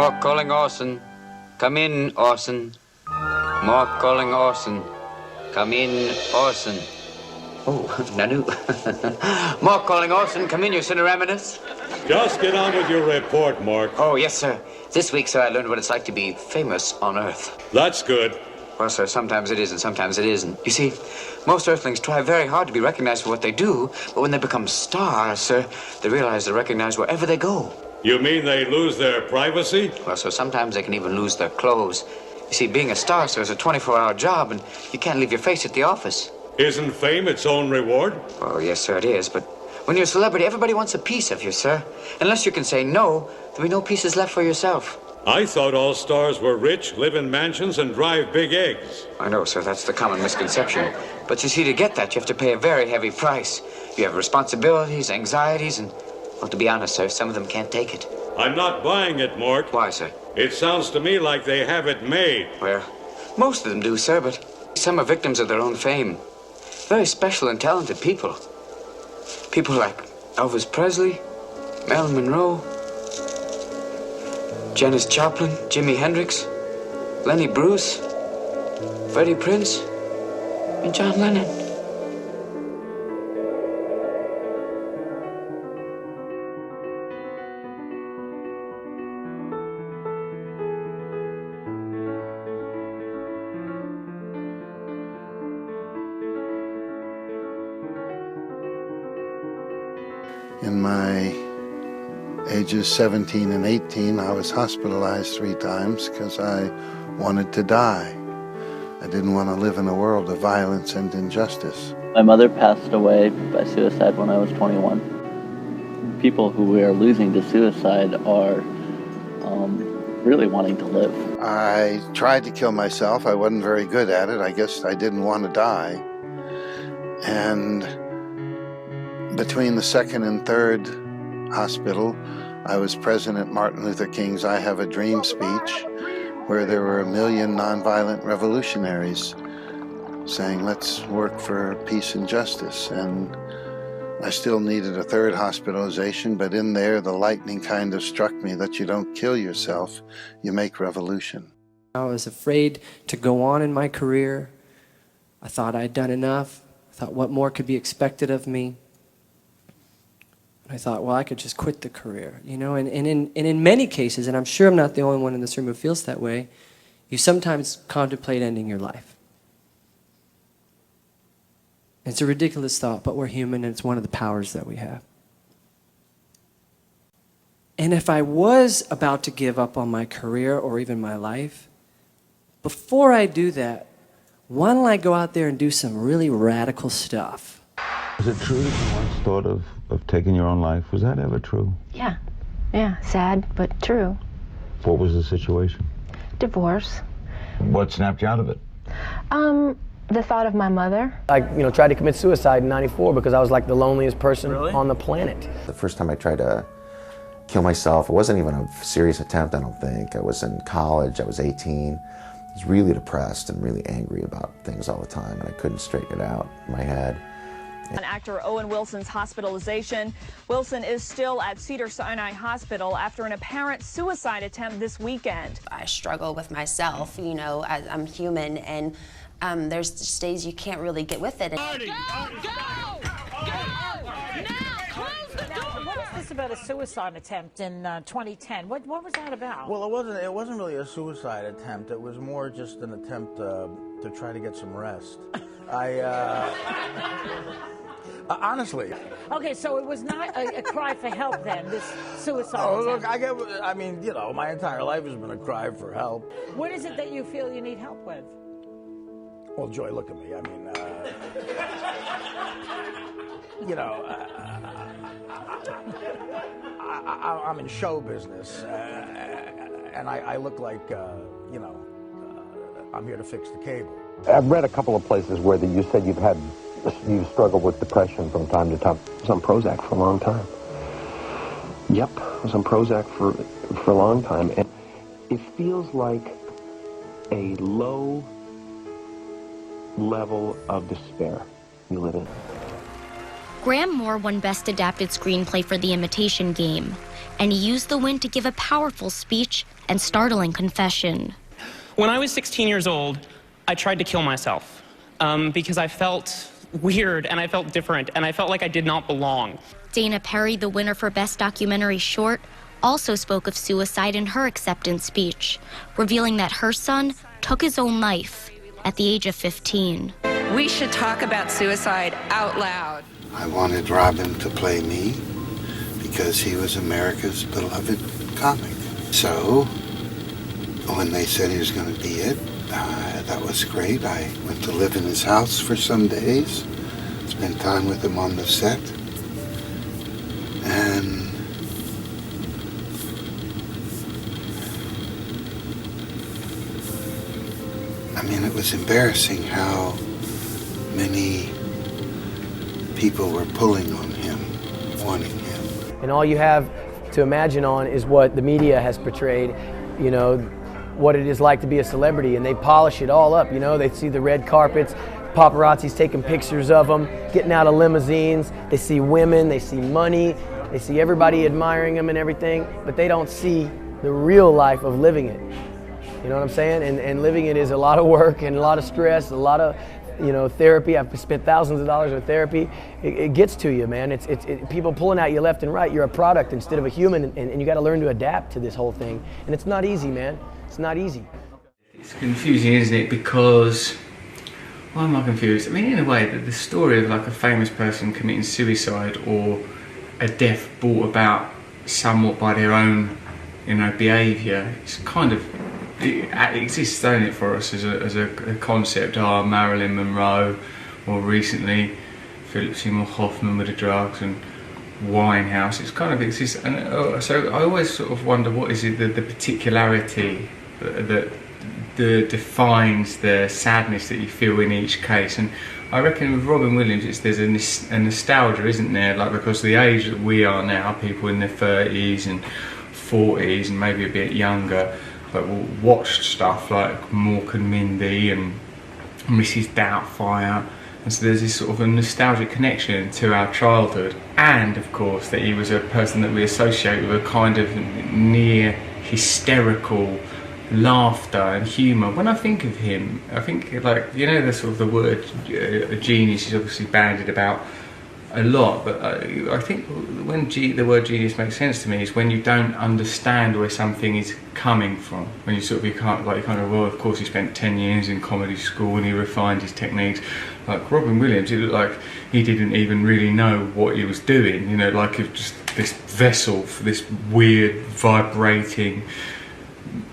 Mark calling Orson. Come in, Orson. Mark calling Orson. Come in, Orson. Oh, Nanu. Mark calling Orson. Come in, your Cineraminus. Just get on with your report, Mark. Oh, yes, sir. This week, sir, I learned what it's like to be famous on Earth. That's good. Well, sir, sometimes it is and sometimes it isn't. You see, most Earthlings try very hard to be recognized for what they do, but when they become stars, sir, they realize they're recognized wherever they go. You mean they lose their privacy? Well, sir, sometimes they can even lose their clothes. You see, being a star, sir, is a 24-hour job, and you can't leave your face at the office. Isn't fame its own reward? Oh, yes, sir, it is, but when you're a celebrity, everybody wants a piece of you, sir. Unless you can say no, there'll be no pieces left for yourself. I thought all stars were rich, live in mansions, and drive big eggs. I know, sir, that's the common misconception. But you see, to get that, you have to pay a very heavy price. You have responsibilities, anxieties, and, well, to be honest, sir, some of them can't take it. I'm not buying it, Mort. Why, sir? It sounds to me like they have it made. Well, most of them do, sir, but some are victims of their own fame. Very special and talented people. People like Elvis Presley, Marilyn Monroe, Janis Joplin, Jimi Hendrix, Lenny Bruce, Freddie Prinze, and John Lennon. In my ages 17 and 18, I was hospitalized 3 times because I wanted to die. I didn't want to live in a world of violence and injustice. My mother passed away by suicide when I was 21. People who we are losing to suicide are really wanting to live. I tried to kill myself. I wasn't very good at it. I guess I didn't want to die. And between the second and third hospital, I was present at Martin Luther King's I Have a Dream speech, where there were 1 million nonviolent revolutionaries saying, let's work for peace and justice. And I still needed a third hospitalization, but in there, the lightning kind of struck me that you don't kill yourself, you make revolution. I was afraid to go on in my career. I thought I'd done enough. I thought, what more could be expected of me? I thought, well, I could just quit the career, you know, and in many cases, and I'm sure I'm not the only one in this room who feels that way, you sometimes contemplate ending your life. It's a ridiculous thought, but we're human, and it's one of the powers that we have. And if I was about to give up on my career or even my life, before I do that, why don't I go out there and do some really radical stuff? Is it true that you once thought of taking your own life? Was that ever true? Yeah, sad, but true. What was the situation? Divorce. What snapped you out of it? The thought of my mother. I, tried to commit suicide in '94 because I was like the loneliest person on the planet. The first time I tried to kill myself, it wasn't even a serious attempt, I don't think. I was in college, I was 18. I was really depressed and really angry about things all the time, and I couldn't straighten it out in my head. On actor Owen Wilson's hospitalization. Wilson is still at Cedars-Sinai Hospital after an apparent suicide attempt this weekend. I struggle with myself, as I'm human, and there's just days you can't really get with it. Go! Now, close the door! What is this about a suicide attempt in 2010? What was that about? Well, it wasn't really a suicide attempt. It was more just an attempt to try to get some rest. Honestly. Okay, so it was not a cry for help then, this suicide attempt. Look, my entire life has been a cry for help. What is it that you feel you need help with? Well, Joy, look at me. I'm in show business, and I look like, I'm here to fix the cable. I've read a couple of places where you said you've struggled with depression from time to time. I was on Prozac for a long time. Yep, I was on Prozac for a long time, and it feels like a low level of despair you live in. Graham Moore won Best Adapted Screenplay for The Imitation Game. and he used the win to give a powerful speech and startling confession. When I was 16 years old, I tried to kill myself because I felt weird and I felt different and I felt like I did not belong. Dana Perry, the winner for Best Documentary Short, also spoke of suicide in her acceptance speech, revealing that her son took his own life at the age of 15. We should talk about suicide out loud. I wanted Robin to play me because he was America's beloved comic. So when they said he was going to be it, that was great. I went to live in his house for some days, spent time with him on the set, and I mean, it was embarrassing how many people were pulling on him, wanting him. And all you have to imagine on is what the media has portrayed, you know, what it is like to be a celebrity, and they polish it all up, you know. They see the red carpets, paparazzi's taking pictures of them, getting out of limousines, they see women, they see money, they see everybody admiring them and everything, but they don't see the real life of living it. You know what I'm saying? And living it is a lot of work and a lot of stress, a lot of, you know, therapy. I've spent thousands of dollars on therapy. It gets to you, man. It's people pulling at you left and right. You're a product instead of a human, and you got to learn to adapt to this whole thing. And it's not easy, man. It's not easy. It's confusing, isn't it? Because, why am I confused? I mean, in a way, the story of like a famous person committing suicide or a death brought about somewhat by their own, you know, behaviour, it's kind of, it exists, don't it, for us as a concept. Marilyn Monroe, or recently Philip Seymour Hoffman with the drugs, and Winehouse. It's kind of exists, and so I always sort of wonder, what is it, the particularity that defines the sadness that you feel in each case. And I reckon with Robin Williams, there's a nostalgia, isn't there? Like, because the age that we are now, people in their 30s and 40s and maybe a bit younger, like, watched stuff like Mork and Mindy and Mrs. Doubtfire, and so there's this sort of a nostalgic connection to our childhood, and of course that he was a person that we associate with a kind of near hysterical laughter and humour. When I think of him, I think, like, you know, the sort of the word genius is obviously bandied about a lot, but I think when the word genius makes sense to me is when you don't understand where something is coming from. When you sort of, you kind of, well, of course he spent 10 years in comedy school and he refined his techniques. Like Robin Williams, it looked like he didn't even really know what he was doing, you know, like just this vessel for this weird, vibrating,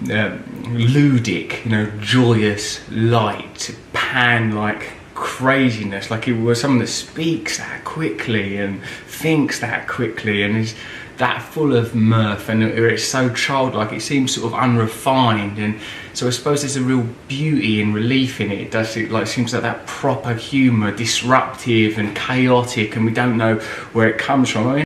ludic, you know, joyous light, pan-like craziness, like he was someone that speaks that quickly and thinks that quickly and is that full of mirth, and it's so childlike, it seems sort of unrefined, and so I suppose there's a real beauty and relief in it. It seems like that proper humour, disruptive and chaotic, and we don't know where it comes from. I mean,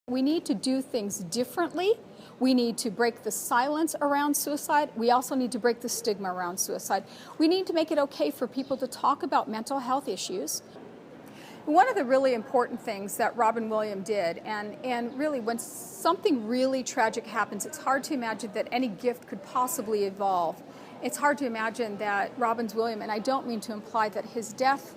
we need to do things differently. We need to break the silence around suicide. We also need to break the stigma around suicide. We need to make it okay for people to talk about mental health issues. One of the really important things that Robin Williams did, and really when something really tragic happens, it's hard to imagine that any gift could possibly evolve. It's hard to imagine that Robin Williams, and I don't mean to imply that his death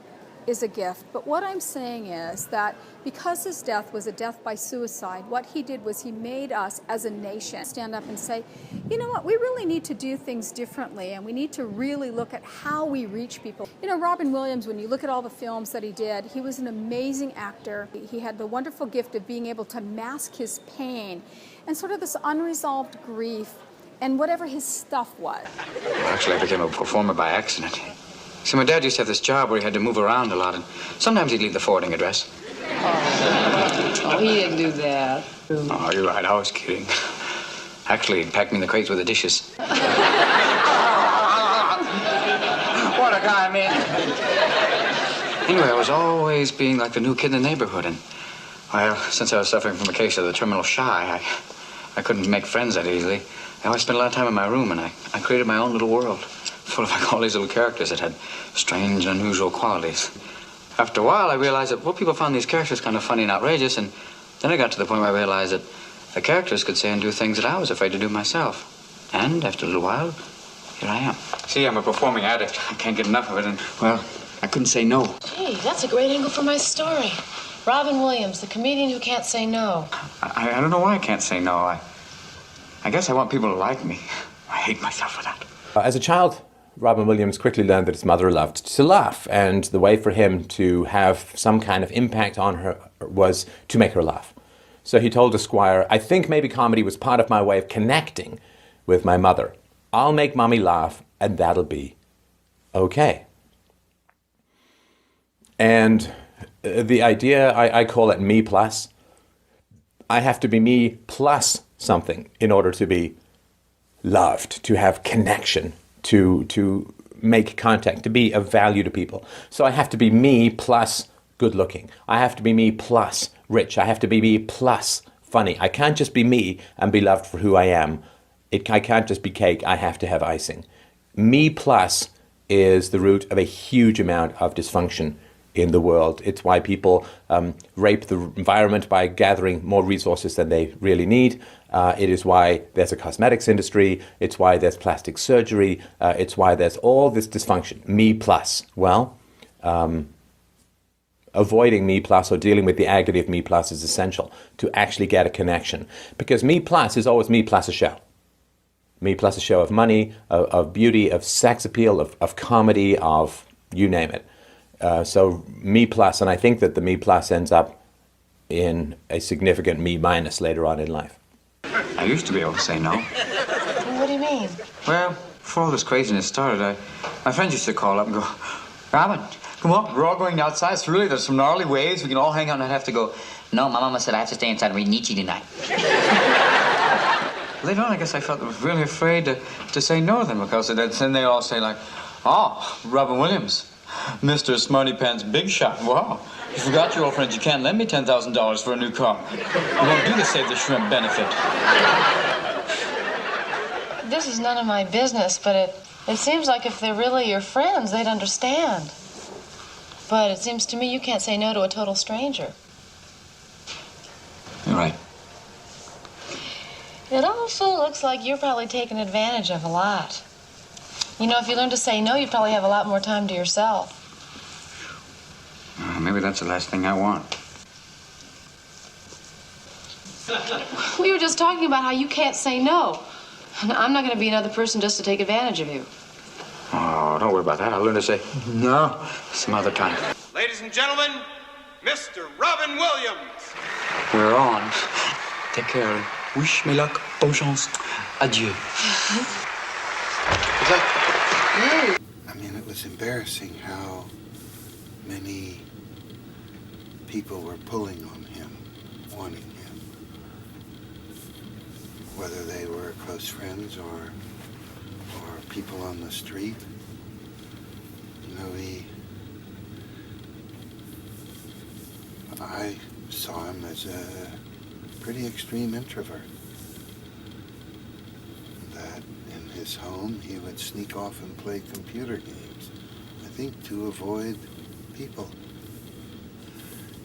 is a gift, but what I'm saying is that because his death was a death by suicide, what he did was he made us as a nation stand up and say, you know what, we really need to do things differently, and we need to really look at how we reach people. You know, Robin Williams, when you look at all the films that he did, he was an amazing actor. He had the wonderful gift of being able to mask his pain and sort of this unresolved grief and whatever his stuff was. Actually, I became a performer by accident. See, my dad used to have this job where he had to move around a lot, and sometimes he'd leave the forwarding address. Oh, he didn't do that. Oh, you're right, I was kidding. Actually, he'd pack me in the crates with the dishes. What a guy, man. Anyway, I was always being like the new kid in the neighborhood, and, well, since I was suffering from a case of the terminal shy, I couldn't make friends that easily. I always spent a lot of time in my room, and I created my own little world, full of like all these little characters that had strange and unusual qualities. after a while, I realized that, well, people found these characters kind of funny and outrageous, and then I got to the point where I realized that the characters could say and do things that I was afraid to do myself. And after a little while, here I am. See, I'm a performing addict. I can't get enough of it, and, well, I couldn't say no. Gee, that's a great angle for my story. Robin Williams, the comedian who can't say no. I don't know why I can't say no. I guess I want people to like me. I hate myself for that. As a child, Robin Williams quickly learned that his mother loved to laugh, and the way for him to have some kind of impact on her was to make her laugh. So he told Esquire, I think maybe comedy was part of my way of connecting with my mother. I'll make mommy laugh, and that'll be okay. And the idea, I call it me plus. I have to be me plus something in order to be loved, to have connection, to make contact, to be of value to people. So I have to be me plus good looking. I have to be me plus rich. I have to be me plus funny. I can't just be me and be loved for who I am. I can't just be cake. I have to have icing. Me plus is the root of a huge amount of dysfunction in the world. It's why people rape the environment by gathering more resources than they really need. It is why there's a cosmetics industry. It's why there's plastic surgery. It's why there's all this dysfunction. Me plus. Well, avoiding me plus or dealing with the agony of me plus is essential to actually get a connection. Because me plus is always me plus a show. Me plus a show of money, of beauty, of sex appeal, of comedy, of you name it. So me plus, and I think that the me plus ends up in a significant me minus later on in life. I used to be able to say no. What do you mean? Well, before all this craziness started, my friends used to call up and go, Robin, come on, we're all going outside. It's really, there's some gnarly waves. We can all hang out, and I'd have to go, no, my mama said I have to stay inside and read Nietzsche tonight. Later on, I guess I felt really afraid to say no to them, because then they all say, like, oh, Robin Williams, Mr. Smarty Pants Big Shot. Wow. You forgot your old friends. You can't lend me $10,000 for a new car. You won't do the Save the Shrimp benefit. This is none of my business, but it seems like if they're really your friends, they'd understand. But it seems to me you can't say no to a total stranger. You're right. It also looks like you're probably taken advantage of a lot. You know, if you learn to say no, you'd probably have a lot more time to yourself. Maybe that's the last thing I want. We were just talking about how you can't say no. And I'm not going to be another person just to take advantage of you. Oh, don't worry about that. I'll learn to say no some other time. Ladies and gentlemen, Mr. Robin Williams. We're on. Take care. Wish me luck. Bonne chance. Adieu. I mean, it was embarrassing how many people were pulling on him, wanting him. Whether they were close friends or people on the street. You know, I saw him as a pretty extreme introvert. That in his home he would sneak off and play computer games, I think to avoid people.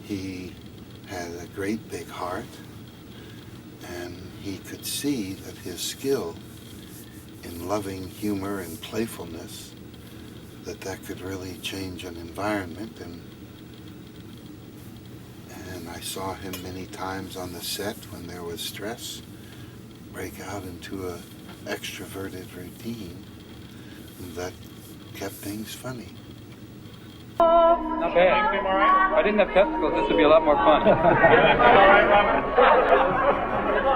He had a great big heart, and he could see that his skill in loving humor and playfulness, that could really change an environment. And I saw him many times on the set when there was stress, break out into a extroverted routine that kept things funny. Not bad. If I didn't have testicles, this would be a lot more fun.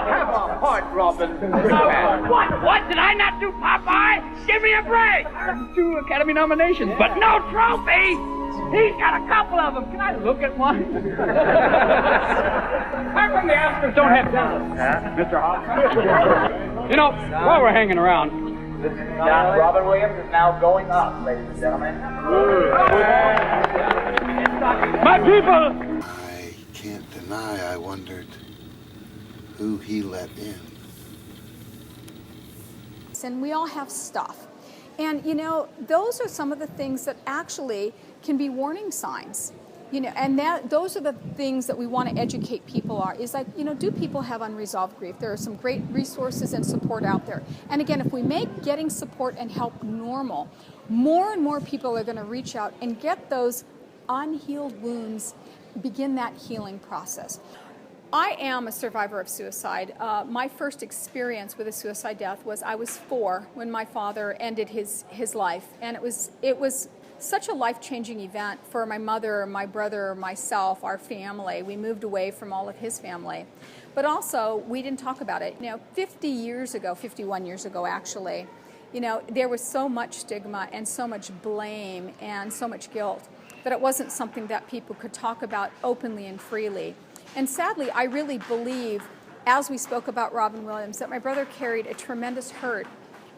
Have a heart, Robin. What? Did I not do Popeye? Give me a break. 2 Academy nominations, but No trophy. He's got a couple of them. Can I look at one? How come the Astros don't have talent? Mr. Hoffman. You know, while we're hanging around, Robin Williams is now going up, ladies and gentlemen. My people! I can't deny I wondered who he let in. And we all have stuff. And, you know, those are some of the things that actually can be warning signs. You know, and those are the things that we want to educate people on, is like, you know, do people have unresolved grief? There are some great resources and support out there. And again, if we make getting support and help normal, more and more people are going to reach out and get those unhealed wounds, begin that healing process. I am a survivor of suicide. My first experience with a suicide death was I was 4 when my father ended his life. And it was such a life-changing event for my mother, my brother, myself, our family. We moved away from all of his family. But also, we didn't talk about it. You know, 50 years ago, 51 years ago actually, you know, there was so much stigma and so much blame and so much guilt that it wasn't something that people could talk about openly and freely. And sadly, I really believe, as we spoke about Robin Williams, that my brother carried a tremendous hurt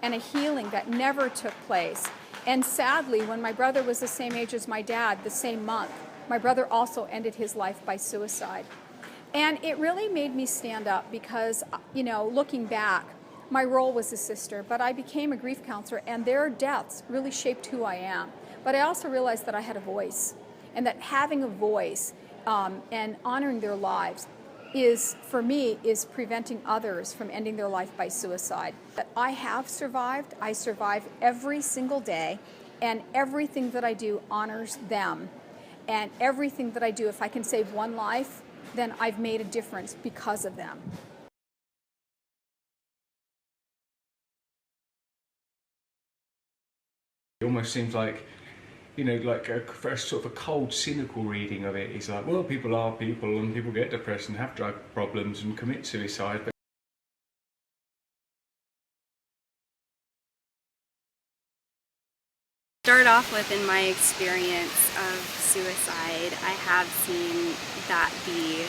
and a healing that never took place. And sadly, when my brother was the same age as my dad, the same month, my brother also ended his life by suicide. And it really made me stand up because, you know, looking back, my role was a sister, but I became a grief counselor, and their deaths really shaped who I am. But I also realized that I had a voice, and that having a voice and honoring their lives is, for me, is preventing others from ending their life by suicide. But I have survived. I survive every single day, and everything that I do honors them. And everything that I do, if I can save one life, then I've made a difference because of them. It almost seems like, you know, like a sort of a cold, cynical reading of it. It's like, well, people are people, and people get depressed and have drug problems and commit suicide. But start off with, in my experience of suicide, I have seen that be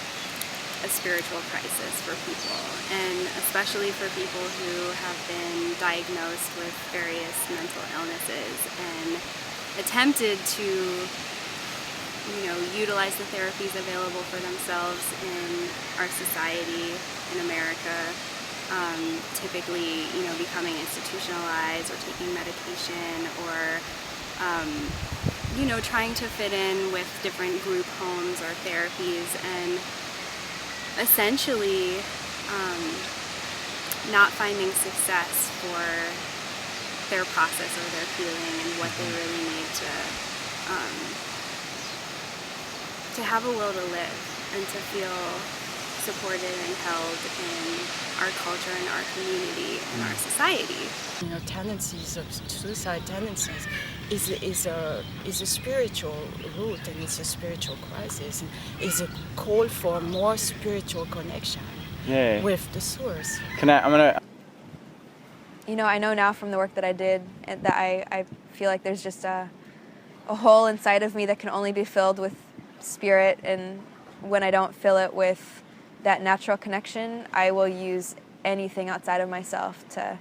a spiritual crisis for people, and especially for people who have been diagnosed with various mental illnesses and attempted to, you know, utilize the therapies available for themselves in our society in America, typically, you know, becoming institutionalized or taking medication or, you know, trying to fit in with different group homes or therapies, and essentially not finding success for their process or their healing and what they really need to have a will to live and to feel supported and held in our culture and our community and our society. You know, tendencies of suicide tendencies is a spiritual root, and it's a spiritual crisis, and is a call for more spiritual connection with the source. You know, I know now from the work that I did that I feel like there's just a hole inside of me that can only be filled with spirit, and when I don't fill it with that natural connection, I will use anything outside of myself to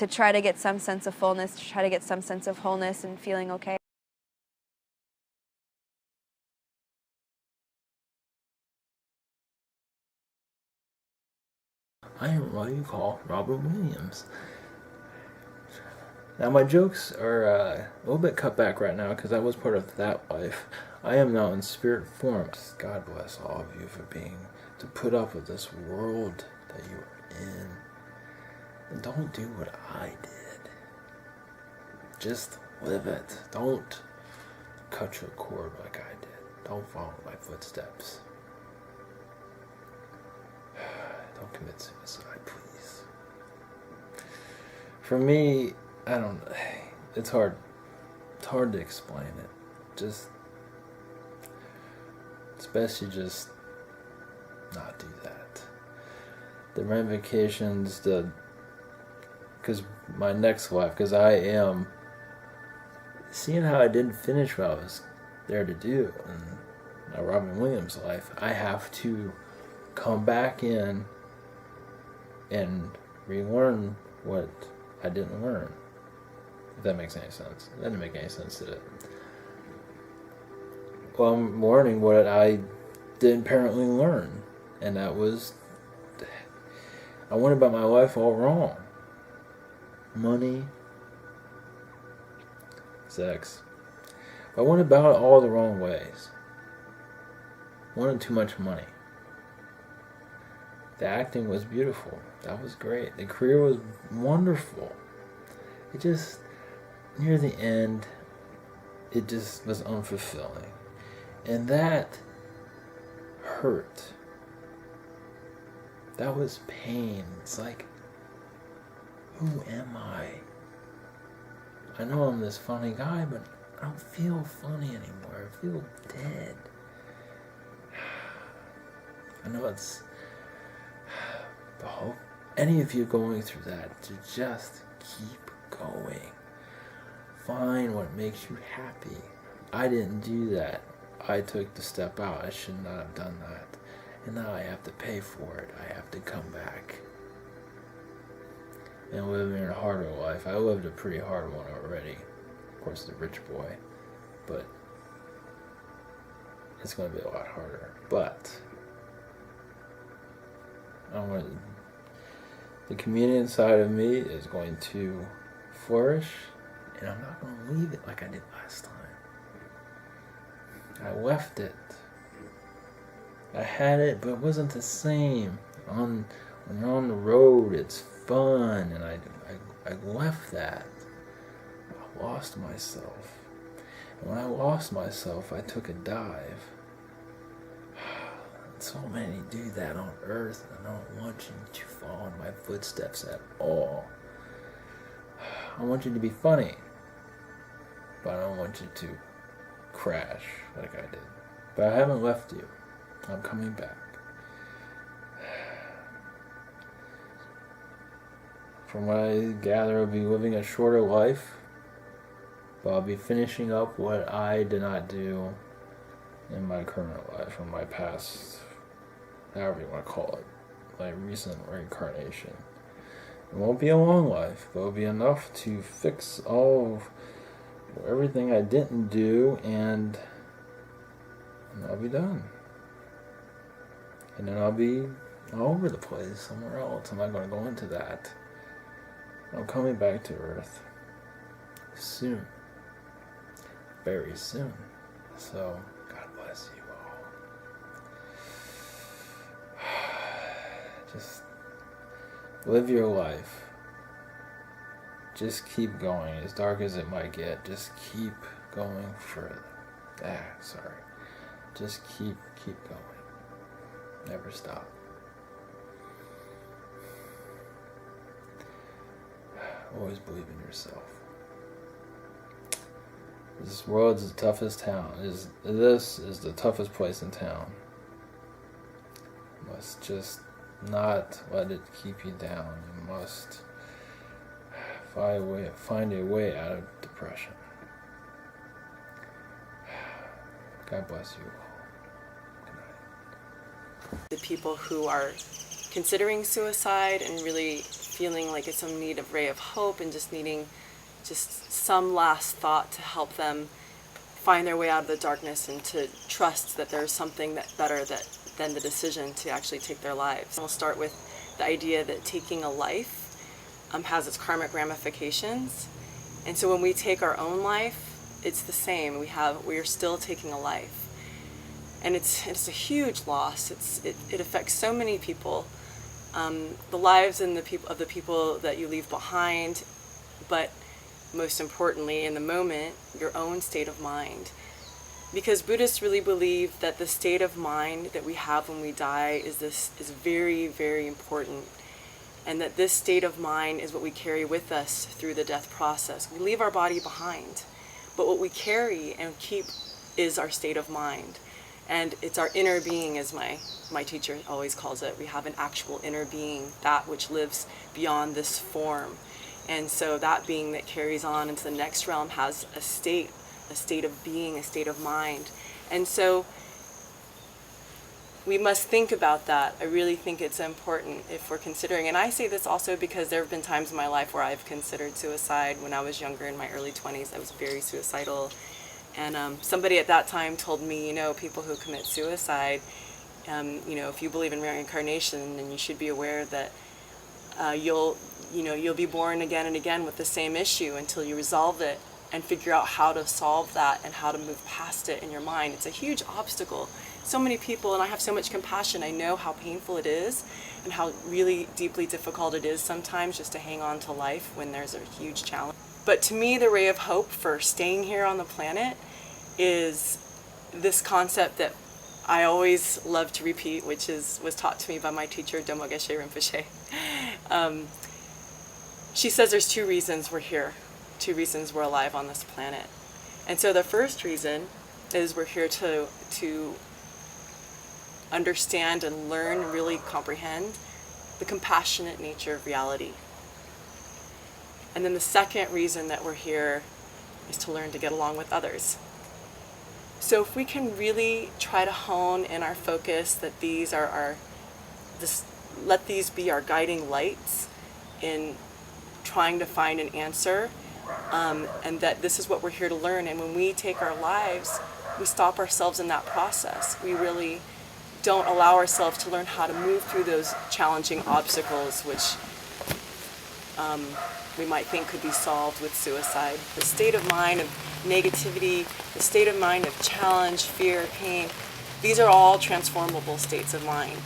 try to get some sense of fullness, to try to get some sense of wholeness and feeling okay. I am what you call Robin Williams. Now my jokes are a little bit cut back right now because I was part of that life. I am now in spirit form. God bless all of you for to put up with this world that you are in. And don't do what I did. Just live it. Don't cut your cord like I did. Don't follow my footsteps. Don't commit suicide, please. For me, it's hard. It's hard to explain it. It's best you just not do that. The ramifications, because my next life, because I am seeing how I didn't finish what I was there to do in my Robin Williams life. I have to come back in and relearn what I didn't learn. If that makes any sense. That didn't make any sense, did it? Well, I'm learning what I didn't apparently learn, and that was I went about my life all wrong. Money, sex. I went about it all the wrong ways. wanted too much money. The acting was beautiful. That was great. The career was wonderful. It just, near the end, it just was unfulfilling. And that hurt. That was pain. It's like, who am I? I know I'm this funny guy, but I don't feel funny anymore. I feel dead. I know it's... I hope any of you going through that to just keep going. Find what makes you happy. I didn't do that. I took the step out. I should not have done that. And now I have to pay for it. I have to come back. And living a harder life. I lived a pretty hard one already. Of course, the rich boy. But it's going to be a lot harder. But the comedian side of me is going to flourish, and I'm not going to leave it like I did last time. I left it. I had it, but it wasn't the same. When you're on the road, it's fun, and I left that. I lost myself. And when I lost myself, I took a dive. So many do that on earth, and I don't want you to follow in my footsteps at all. I want you to be funny, but I don't want you to crash like I did. But I haven't left you. I'm coming back. From what I gather, I'll be living a shorter life, but I'll be finishing up what I did not do in my current life, or my past, however you want to call it, like recent reincarnation. It won't be a long life, but it'll be enough to fix everything I didn't do, and I'll be done. And then I'll be all over the place somewhere else. I'm not going to go into that. I'm coming back to Earth soon. Very soon. So, God bless you all. Just live your life. Just keep going. As dark as it might get, just keep going further. Just keep going. Never stop. Always believe in yourself. This world is the toughest town. This is the toughest place in town. You must just not let it keep you down. You must find a way out of depression. God bless you all. The people who are considering suicide and really feeling like it's some need of ray of hope and just needing just some last thought to help them find their way out of the darkness and to trust that there's something that better than the decision to actually take their lives. We'll start with the idea that taking a life has its karmic ramifications. And so when we take our own life, it's the same. We are still taking a life. And it's a huge loss. It affects so many people, the lives and of the people that you leave behind, but most importantly, in the moment, your own state of mind. Because Buddhists really believe that the state of mind that we have when we die is very, very important, and that this state of mind is what we carry with us through the death process. We leave our body behind, but what we carry and keep is our state of mind. And it's our inner being, as my teacher always calls it. We have an actual inner being, that which lives beyond this form. And so that being that carries on into the next realm has a state of being, a state of mind. And so we must think about that. I really think it's important if we're considering. And I say this also because there have been times in my life where I've considered suicide. When I was younger, in my early 20s, I was very suicidal. And somebody at that time told me, people who commit suicide, if you believe in reincarnation, then you should be aware that you'll be born again and again with the same issue until you resolve it. and figure out how to solve that and how to move past it in your mind. It's a huge obstacle. So many people, and I have so much compassion, I know how painful it is and how really deeply difficult it is sometimes just to hang on to life when there's a huge challenge. But to me, the ray of hope for staying here on the planet is this concept that I always love to repeat, which was taught to me by my teacher, Domo Geshe Rinpoche. She says there's two reasons we're here, two reasons we're alive on this planet. And so the first reason is we're here to understand and learn and really comprehend the compassionate nature of reality. And then the second reason that we're here is to learn to get along with others. So if we can really try to hone in our focus that these are let these be our guiding lights in trying to find an answer, and that this is what we're here to learn. And when we take our lives, we stop ourselves in that process. We really don't allow ourselves to learn how to move through those challenging obstacles, which we might think could be solved with suicide. The state of mind of negativity, the state of mind of challenge, fear, pain, these are all transformable states of mind.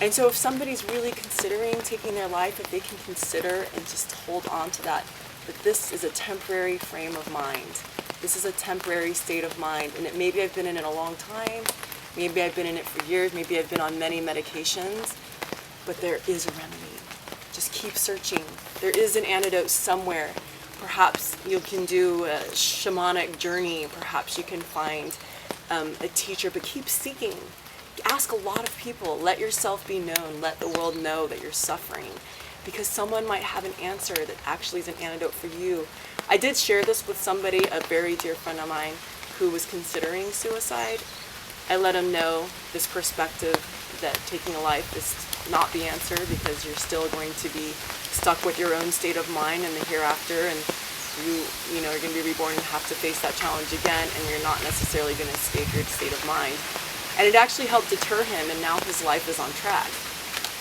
And so if somebody's really considering taking their life, if they can consider and just hold on to that this is a temporary frame of mind. This is a temporary state of mind, and maybe I've been in it a long time, maybe I've been in it for years, maybe I've been on many medications, but there is a remedy. Just keep searching. There is an antidote somewhere. Perhaps you can do a shamanic journey, perhaps you can find a teacher, but keep seeking. Ask a lot of people. Let yourself be known. Let the world know that you're suffering, because someone might have an answer that actually is an antidote for you. I did share this with somebody, a very dear friend of mine, who was considering suicide. I let him know this perspective that taking a life is not the answer, because you're still going to be stuck with your own state of mind in the hereafter, and you know, you're going to be reborn and have to face that challenge again, and you're not necessarily going to escape your state of mind. And it actually helped deter him, and now his life is on track.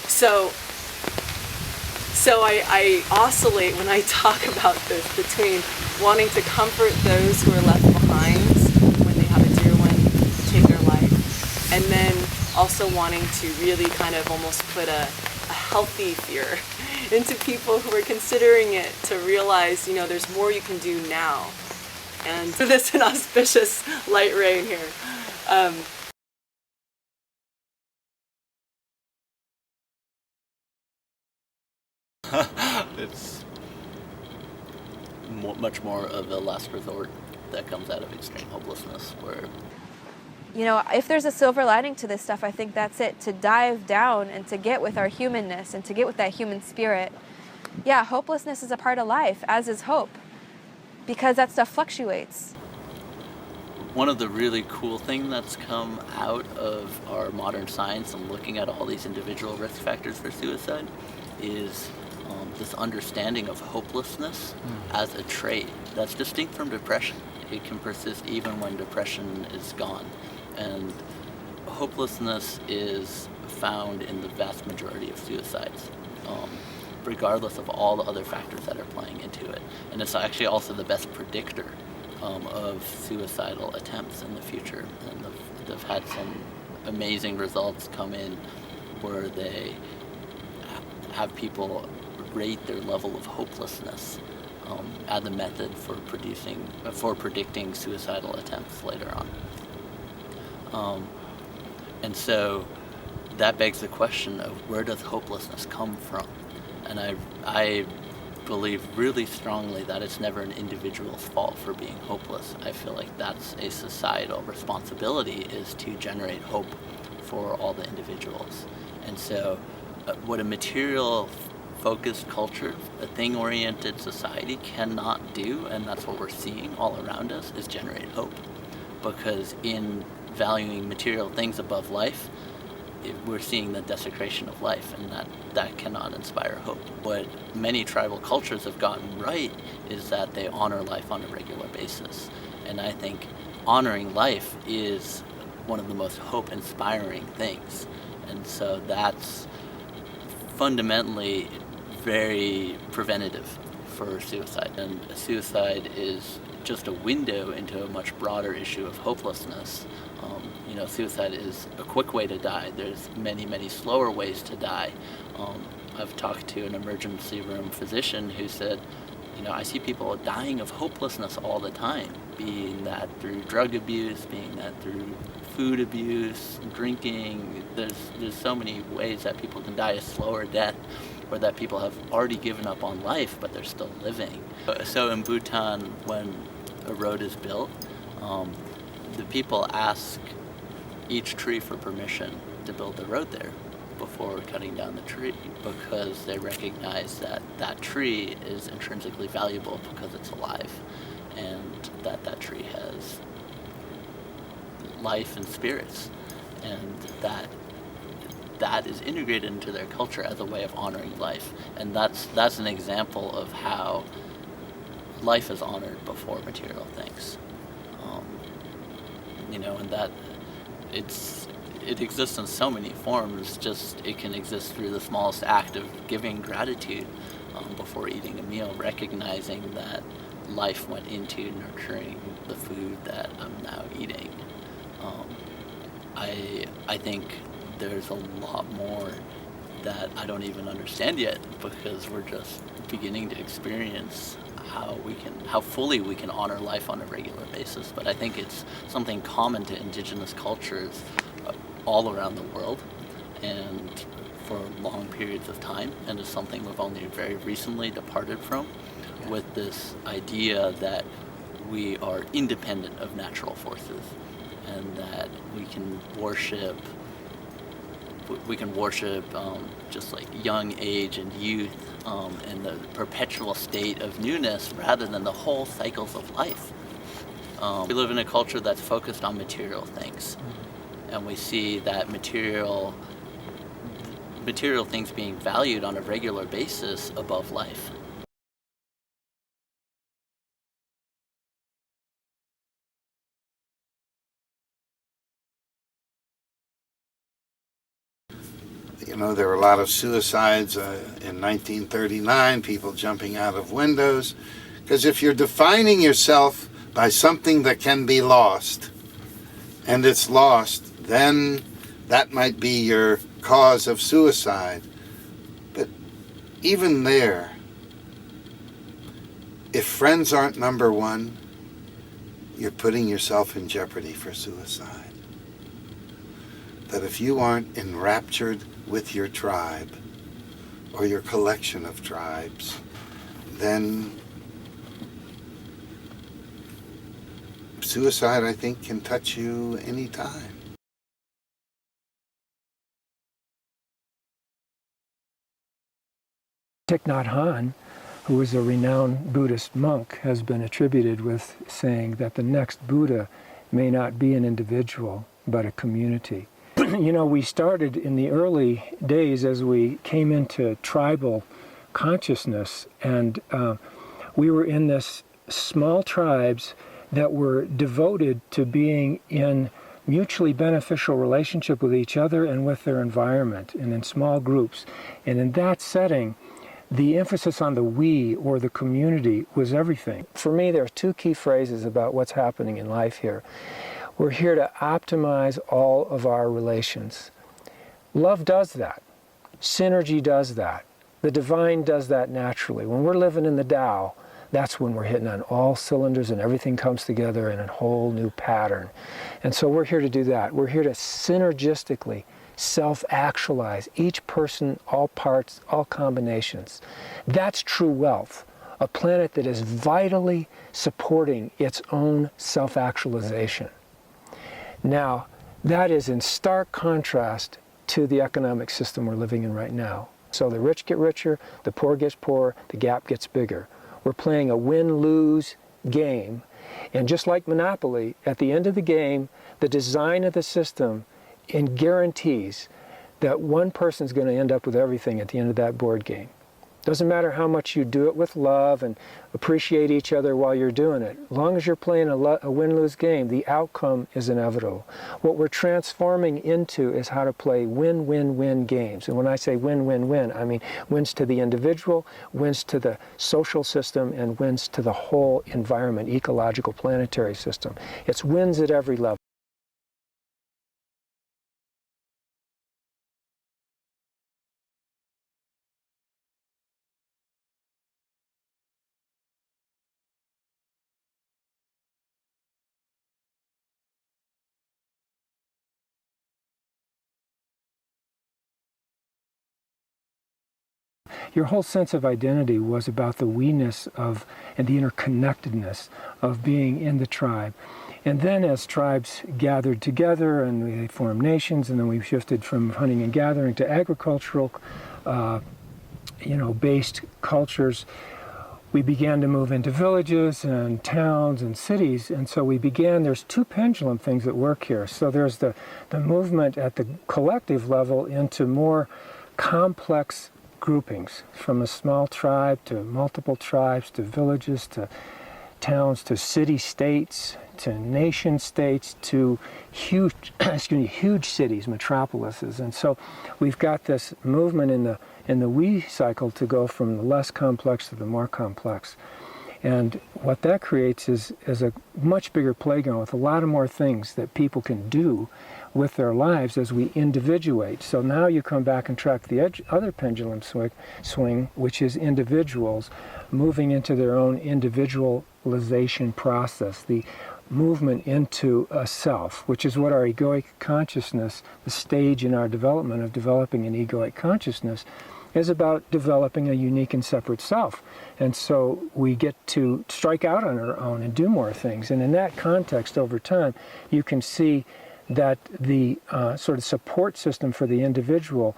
So I oscillate when I talk about this between wanting to comfort those who are left behind when they have a dear one take their life, and then also wanting to really kind of almost put a healthy fear into people who are considering it, to realize, you know, there's more you can do now. And so this an auspicious light ray in here. It's much more of a last resort that comes out of extreme hopelessness, where, you know, if there's a silver lining to this stuff, I think that's it, to dive down and to get with our humanness and to get with that human spirit. Yeah, hopelessness is a part of life, as is hope, because that stuff fluctuates. one of the really cool things that's come out of our modern science and looking at all these individual risk factors for suicide is this understanding of hopelessness as a trait that's distinct from depression. It can persist even when depression is gone. And hopelessness is found in the vast majority of suicides, regardless of all the other factors that are playing into it. And it's actually also the best predictor of suicidal attempts in the future. And they've had some amazing results come in where they have people rate their level of hopelessness as a method for predicting suicidal attempts later on. And so that begs the question of where does hopelessness come from? And I believe really strongly that it's never an individual's fault for being hopeless. I feel like that's a societal responsibility, is to generate hope for all the individuals. And so what a material-focused culture, a thing-oriented society cannot do, and that's what we're seeing all around us, is generate hope. Because in valuing material things above life, we're seeing the desecration of life, and that cannot inspire hope. What many tribal cultures have gotten right is that they honor life on a regular basis. And I think honoring life is one of the most hope-inspiring things. And so that's fundamentally very preventative for suicide. And suicide is just a window into a much broader issue of hopelessness. You know, suicide is a quick way to die. There's many, many slower ways to die. I've talked to an emergency room physician who said, you know, I see people dying of hopelessness all the time, being that through drug abuse, being that through food abuse, drinking. There's so many ways that people can die a slower death, or that people have already given up on life, but they're still living. So in Bhutan, when a road is built, the people ask each tree for permission to build the road there before cutting down the tree, because they recognize that that tree is intrinsically valuable because it's alive, and that tree has life and spirits, and that is integrated into their culture as a way of honoring life. And that's an example of how life is honored before material things. You know, and that it exists in so many forms. Just it can exist through the smallest act of giving gratitude before eating a meal, recognizing that life went into nurturing the food that I'm now eating. I think there's a lot more that I don't even understand yet, because we're just beginning to experience how fully we can honor life on a regular basis. But I think it's something common to indigenous cultures all around the world and for long periods of time, and it's something we've only very recently departed from, with this idea that we are independent of natural forces, and that we can worship just like young age and youth and the perpetual state of newness, rather than the whole cycles of life. We live in a culture that's focused on material things, and we see that material things being valued on a regular basis above life. You know, there were a lot of suicides in 1939, people jumping out of windows. Because if you're defining yourself by something that can be lost, and it's lost, then that might be your cause of suicide. But even there, if friends aren't number one, you're putting yourself in jeopardy for suicide. That if you aren't enraptured with your tribe or your collection of tribes, then suicide, I think, can touch you anytime. Thich Nhat Hanh, who was a renowned Buddhist monk, has been attributed with saying that the next Buddha may not be an individual, but a community. You know, we started in the early days as we came into tribal consciousness, and we were in this small tribes that were devoted to being in mutually beneficial relationship with each other and with their environment, and in small groups. And in that setting, the emphasis on the we, or the community, was everything. For me, there are two key phrases about what's happening in life here. We're here to optimize all of our relations. Love does that. Synergy does that. The divine does that naturally. When we're living in the Tao, that's when we're hitting on all cylinders and everything comes together in a whole new pattern. And so we're here to do that. We're here to synergistically self-actualize each person, all parts, all combinations. That's true wealth, a planet that is vitally supporting its own self-actualization. Now, that is in stark contrast to the economic system we're living in right now. So the rich get richer, the poor gets poorer, the gap gets bigger. We're playing a win-lose game, and just like Monopoly, at the end of the game, the design of the system guarantees that one person's going to end up with everything at the end of that board game. Doesn't matter how much you do it with love and appreciate each other while you're doing it. As long as you're playing a win-lose game, the outcome is inevitable. What we're transforming into is how to play win-win-win games. And when I say win-win-win, I mean wins to the individual, wins to the social system, and wins to the whole environment, ecological, planetary system. It's wins at every level. Your whole sense of identity was about the we-ness of, and the interconnectedness of being in the tribe. And then as tribes gathered together and they formed nations, and then we shifted from hunting and gathering to agricultural, based cultures, we began to move into villages and towns and cities. And so there's two pendulum things that work here. So there's the movement at the collective level into more complex groupings, from a small tribe to multiple tribes to villages to towns to city-states to nation-states to huge, huge cities, metropolises. And so we've got this movement in the we cycle to go from the less complex to the more complex. And what that creates is a much bigger playground with a lot of more things that people can do with their lives as we individuate. So now you come back and track the other pendulum swing, which is individuals moving into their own individualization process, the movement into a self, which is what our egoic consciousness, the stage in our development of developing an egoic consciousness, is about developing a unique and separate self. And so we get to strike out on our own and do more things. And in that context, over time, you can see that the sort of support system for the individual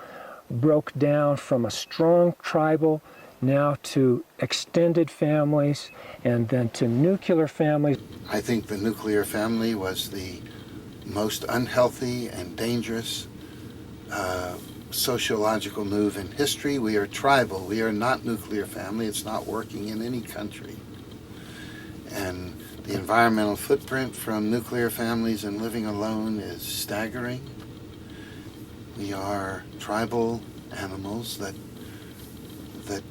broke down from a strong tribal now to extended families and then to nuclear families. I think the nuclear family was the most unhealthy and dangerous sociological move in history. We are tribal. We are not nuclear family. It's not working in any country. And the environmental footprint from nuclear families and living alone is staggering. We are tribal animals that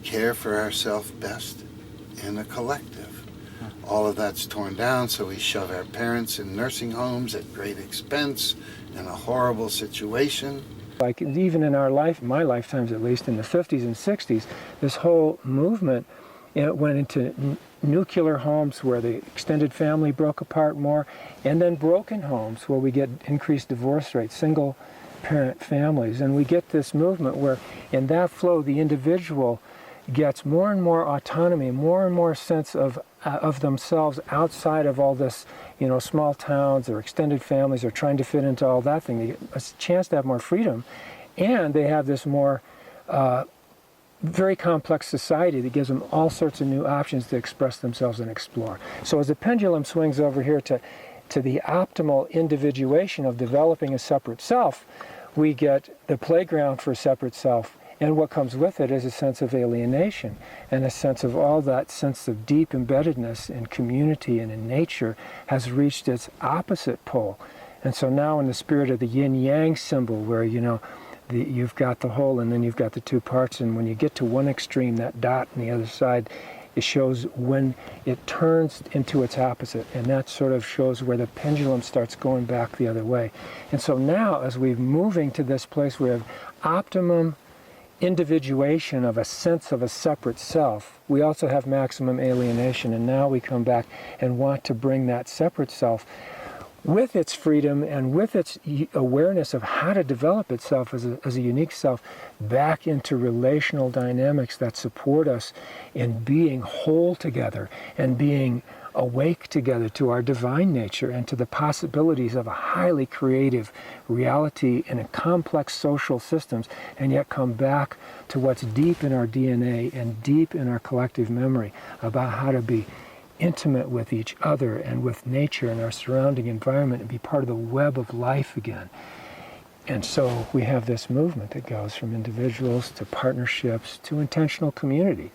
care for ourselves best in a collective. All of that's torn down, so we shove our parents in nursing homes at great expense in a horrible situation. Like even in our life, my lifetimes at least, in the 50s and 60s, this whole movement went into nuclear homes where the extended family broke apart more, and then broken homes where we get increased divorce rates, single parent families. And we get this movement where in that flow the individual gets more and more autonomy, more and more sense of themselves outside of all this, small towns or extended families or trying to fit into all that thing. They get a chance to have more freedom, and they have this more very complex society that gives them all sorts of new options to express themselves and explore. So as the pendulum swings over here to the optimal individuation of developing a separate self, we get the playground for a separate self. And what comes with it is a sense of alienation and a sense of all that sense of deep embeddedness in community and in nature has reached its opposite pole. And so now in the spirit of the yin-yang symbol where, you've got the whole and then you've got the two parts, and when you get to one extreme, that dot on the other side, it shows when it turns into its opposite, and that sort of shows where the pendulum starts going back the other way. And so now as we're moving to this place where we have optimum individuation of a sense of a separate self, we also have maximum alienation, and now we come back and want to bring that separate self with its freedom and with its awareness of how to develop itself as a unique self back into relational dynamics that support us in being whole together and being awake together to our divine nature and to the possibilities of a highly creative reality in a complex social systems, and yet come back to what's deep in our DNA and deep in our collective memory about how to be intimate with each other and with nature and our surrounding environment and be part of the web of life again. And so we have this movement that goes from individuals to partnerships to intentional community,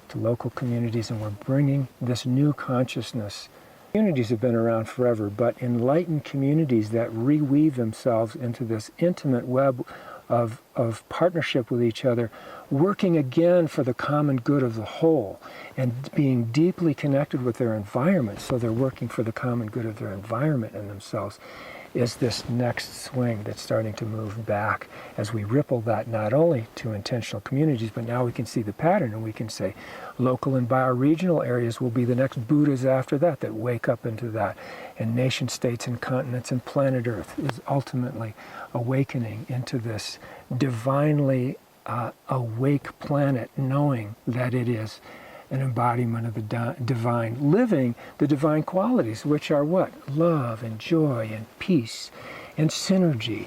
to local communities, and we're bringing this new consciousness. Communities have been around forever, but enlightened communities that reweave themselves into this intimate web of partnership with each other, working again for the common good of the whole, and being deeply connected with their environment, so they're working for the common good of their environment and themselves, is this next swing that's starting to move back as we ripple that not only to intentional communities, but now we can see the pattern and we can say local and bioregional areas will be the next Buddhas after that wake up into that. And nation states and continents and planet Earth is ultimately awakening into this divinely awake planet, knowing that it is an embodiment of the divine, living the divine qualities, which are what? Love and joy and peace and synergy.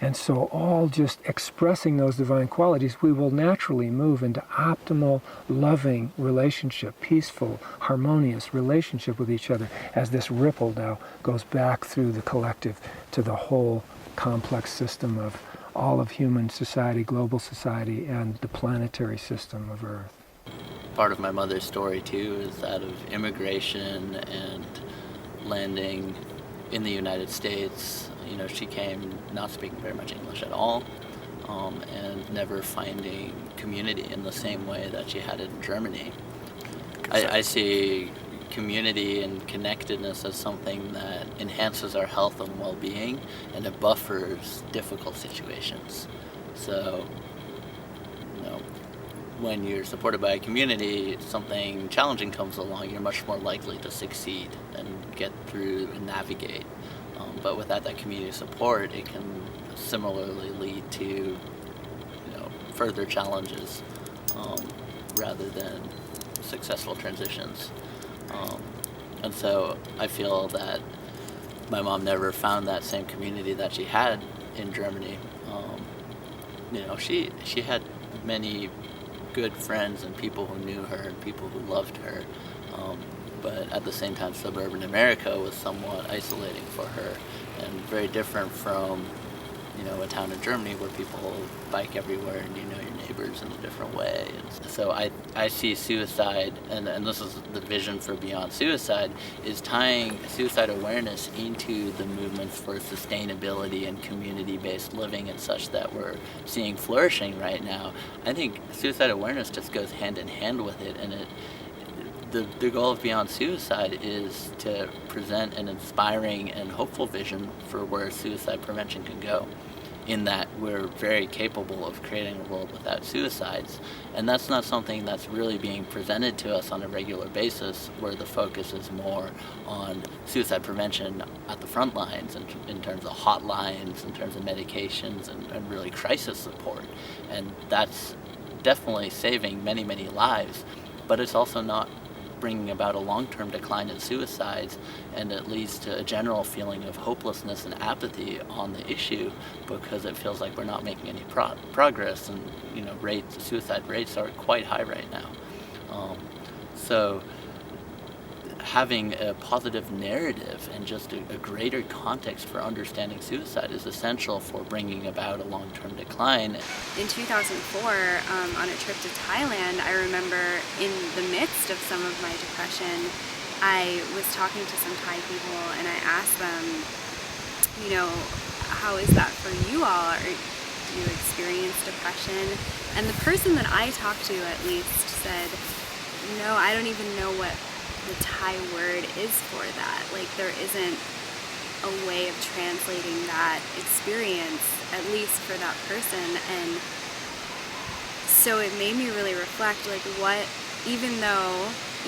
And so all just expressing those divine qualities, we will naturally move into optimal, loving relationship, peaceful, harmonious relationship with each other as this ripple now goes back through the collective to the whole complex system of all of human society, global society, and the planetary system of Earth. Part of my mother's story too is that of immigration and landing in the United States. You know, she came not speaking very much English at all, and never finding community in the same way that she had it in Germany. I see community and connectedness as something that enhances our health and well-being, and it buffers difficult situations. So, you know, when you're supported by a community, something challenging comes along, you're much more likely to succeed and get through and navigate. But without that community support, it can similarly lead to, you know, further challenges rather than successful transitions. And so I feel that my mom never found that same community that she had in Germany. You know, she had many good friends and people who knew her and people who loved her, but at the same time suburban America was somewhat isolating for her and very different from, you know, a town in Germany where people bike everywhere and you know your neighbors in a different way. And so I see suicide, and this is the vision for Beyond Suicide, is tying suicide awareness into the movements for sustainability and community-based living and such that we're seeing flourishing right now. I think suicide awareness just goes hand in hand with it, and the goal of Beyond Suicide is to present an inspiring and hopeful vision for where suicide prevention can go, in that we're very capable of creating a world without suicides. And that's not something that's really being presented to us on a regular basis, where the focus is more on suicide prevention at the front lines in terms of hotlines, in terms of medications, and really crisis support. And that's definitely saving many, many lives, but it's also not bringing about a long-term decline in suicides, and it leads to a general feeling of hopelessness and apathy on the issue because it feels like we're not making any progress, and you know, suicide rates are quite high right now. So having a positive narrative and just a greater context for understanding suicide is essential for bringing about a long-term decline. In 2004, on a trip to Thailand, I remember in the midst of some of my depression, I was talking to some Thai people and I asked them, you know, how is that for you all? Do you experience depression? And the person that I talked to at least said, no, I don't even know what the Thai word is for that. Like, there isn't a way of translating that experience, at least for that person. And so it made me really reflect, like, what, even though,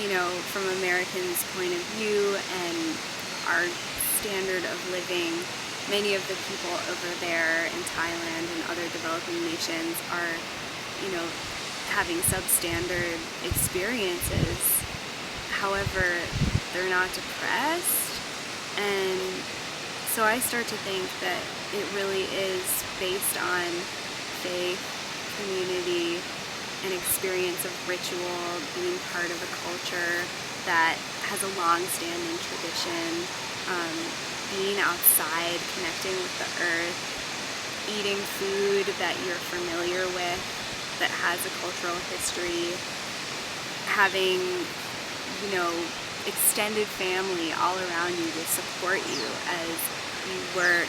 you know, from Americans' point of view and our standard of living, many of the people over there in Thailand and other developing nations are, you know, having substandard experiences. However, they're not depressed. And so I start to think that it really is based on faith, community, an experience of ritual, being part of a culture that has a long-standing tradition, being outside, connecting with the earth, eating food that you're familiar with, that has a cultural history, having, you know, extended family all around you to support you as you work,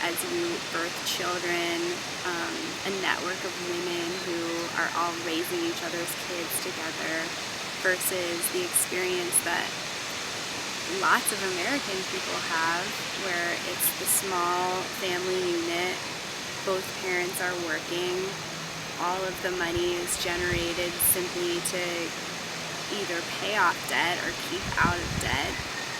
as you birth children, a network of women who are all raising each other's kids together, versus the experience that lots of American people have, where it's the small family unit, both parents are working, all of the money is generated simply to either pay off debt or keep out of debt,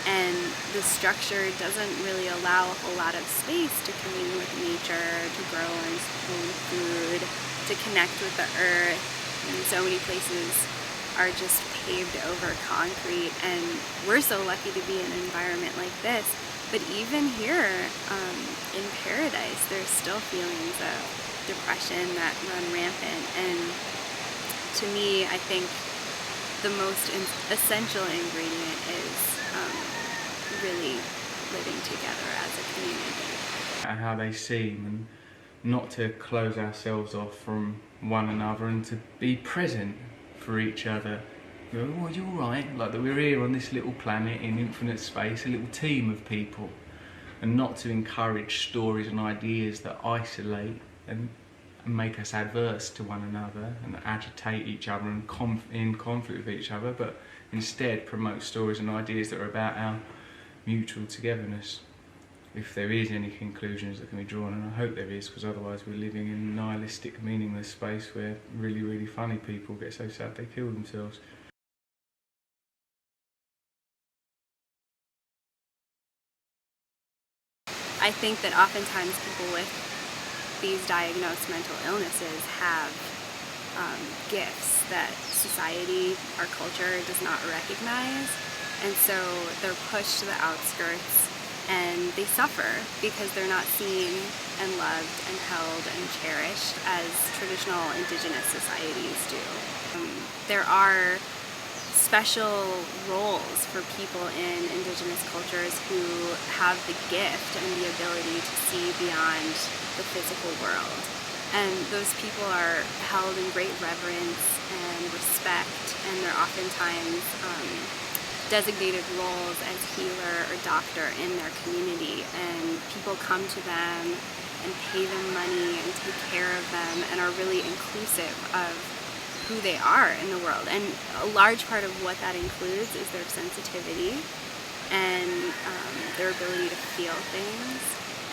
and the structure doesn't really allow a whole lot of space to commune with nature, to grow one's own food, to connect with the earth. And so many places are just paved over concrete, and we're so lucky to be in an environment like this. But even here in Paradise, there's still feelings of depression that run rampant, and to me, I think the most essential ingredient is really living together as a community. How they seem, and not to close ourselves off from one another, and to be present for each other. You know, oh, you're right, like that we're here on this little planet in infinite space, a little team of people, and not to encourage stories and ideas that isolate and make us adverse to one another and agitate each other and in conflict with each other, but instead promote stories and ideas that are about our mutual togetherness. If there is any conclusions that can be drawn, and I hope there is, because otherwise we're living in a nihilistic, meaningless space where really, really funny people get so sad they kill themselves. I think that oftentimes people with these diagnosed mental illnesses have gifts that society, our culture, does not recognize, and so they're pushed to the outskirts and they suffer because they're not seen and loved and held and cherished as traditional indigenous societies do. There are special roles for people in indigenous cultures who have the gift and the ability to see beyond the physical world. And those people are held in great reverence and respect, and they're oftentimes designated roles as healer or doctor in their community, and people come to them and pay them money and take care of them and are really inclusive of who they are in the world. And a large part of what that includes is their sensitivity and their ability to feel things,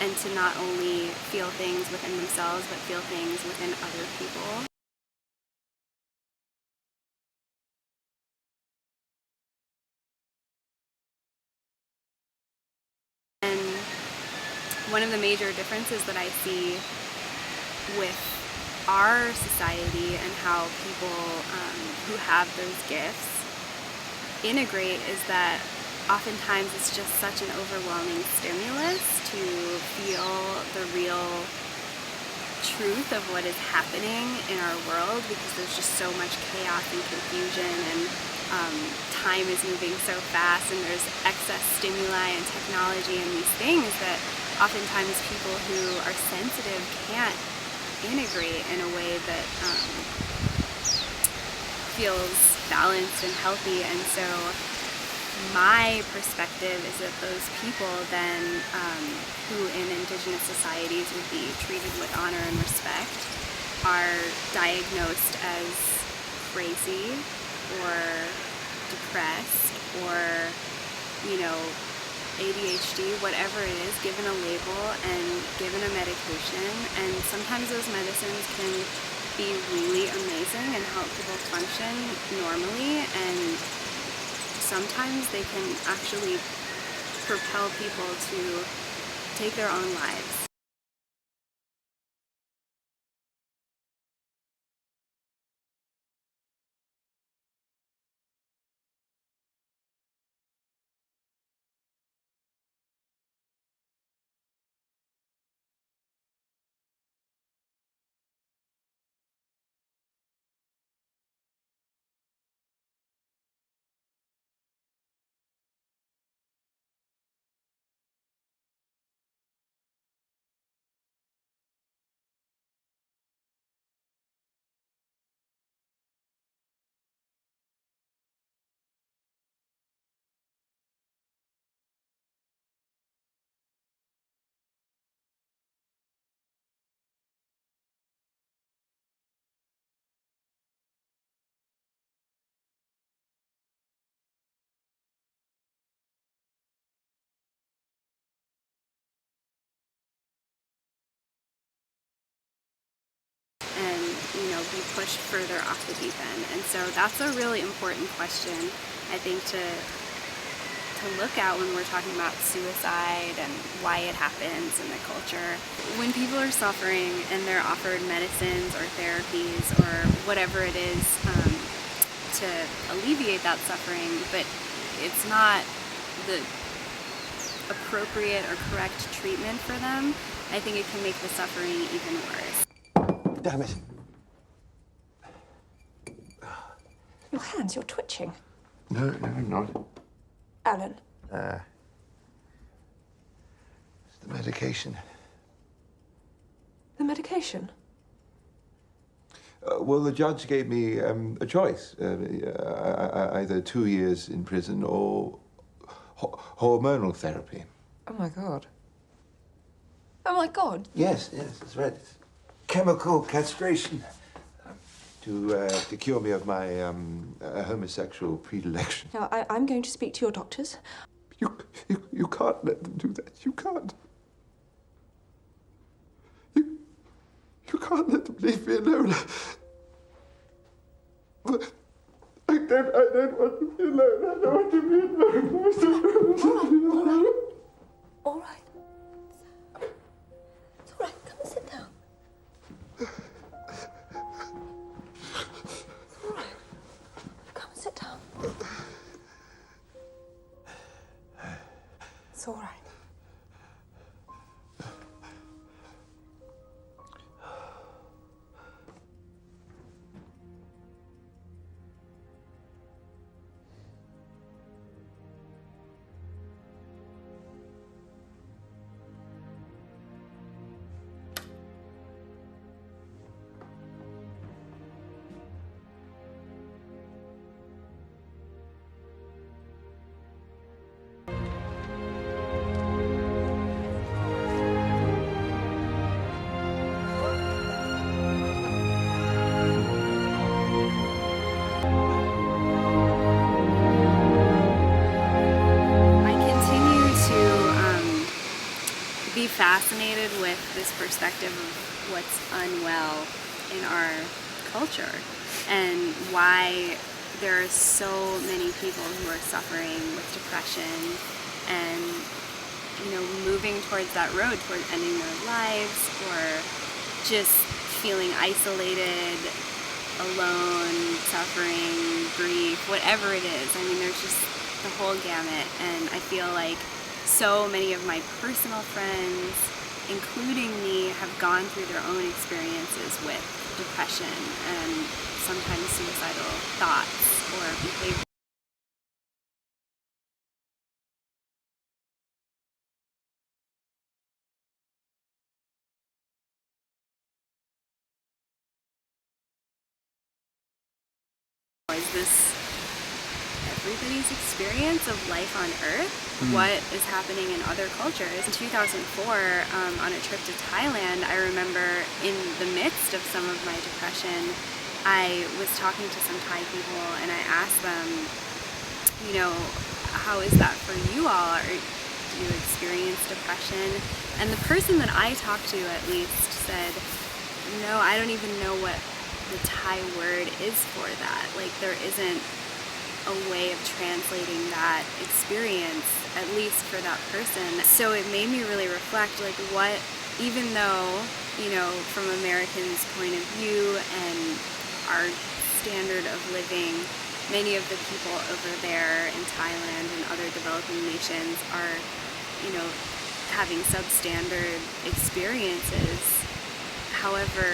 and to not only feel things within themselves but feel things within other people. And one of the major differences that I see with our society and how people who have those gifts integrate is that oftentimes it's just such an overwhelming stimulus to feel the real truth of what is happening in our world, because there's just so much chaos and confusion, and time is moving so fast, and there's excess stimuli and technology and these things that oftentimes people who are sensitive can't integrate in a way that feels balanced and healthy. And so my perspective is that those people then who in indigenous societies would be treated with honor and respect are diagnosed as crazy or depressed or, you know, ADHD, whatever it is, given a label and given a medication. And sometimes those medicines can be really amazing and help people function normally, and sometimes they can actually propel people to take their own lives. be pushed further off the deep end. And so that's a really important question, I think, to look at when we're talking about suicide and why it happens in the culture. When people are suffering and they're offered medicines or therapies or whatever it is to alleviate that suffering, but it's not the appropriate or correct treatment for them, I think it can make the suffering even worse. Damn it. Your hands, you're twitching. No, I'm not. Alan. It's the medication. The medication? Well, the judge gave me a choice. Either 2 years in prison or hormonal therapy. Oh, my God. Oh, my God. Yes, that's right. It's chemical castration to cure me of my homosexual predilection. Now, I'm going to speak to your doctors. You can't let them do that. You can't. You can't let them leave me alone. I don't want to be alone. I don't want to be alone. All right. It's all right. Come and sit down. It's all right. Come and sit down. It's all right. Fascinated with this perspective of what's unwell in our culture and why there are so many people who are suffering with depression and, you know, moving towards that road, toward ending their lives or just feeling isolated, alone, suffering, grief, whatever it is. I mean, there's just the whole gamut, and I feel like so many of my personal friends, including me, have gone through their own experiences with depression and sometimes suicidal thoughts or behavior. Is this everybody's experience of life on Earth? What is happening in other cultures? In 2004, on a trip to Thailand, I remember in the midst of some of my depression, I was talking to some Thai people and I asked them, you know, how is that for you all? Do you experience depression? And the person that I talked to at least said, no, I don't even know what the Thai word is for that. Like, there isn't a way of translating that experience, at least for that person. So it made me really reflect, like, what, even though, you know, from Americans' point of view and our standard of living, many of the people over there in Thailand and other developing nations are, you know, having substandard experiences. However,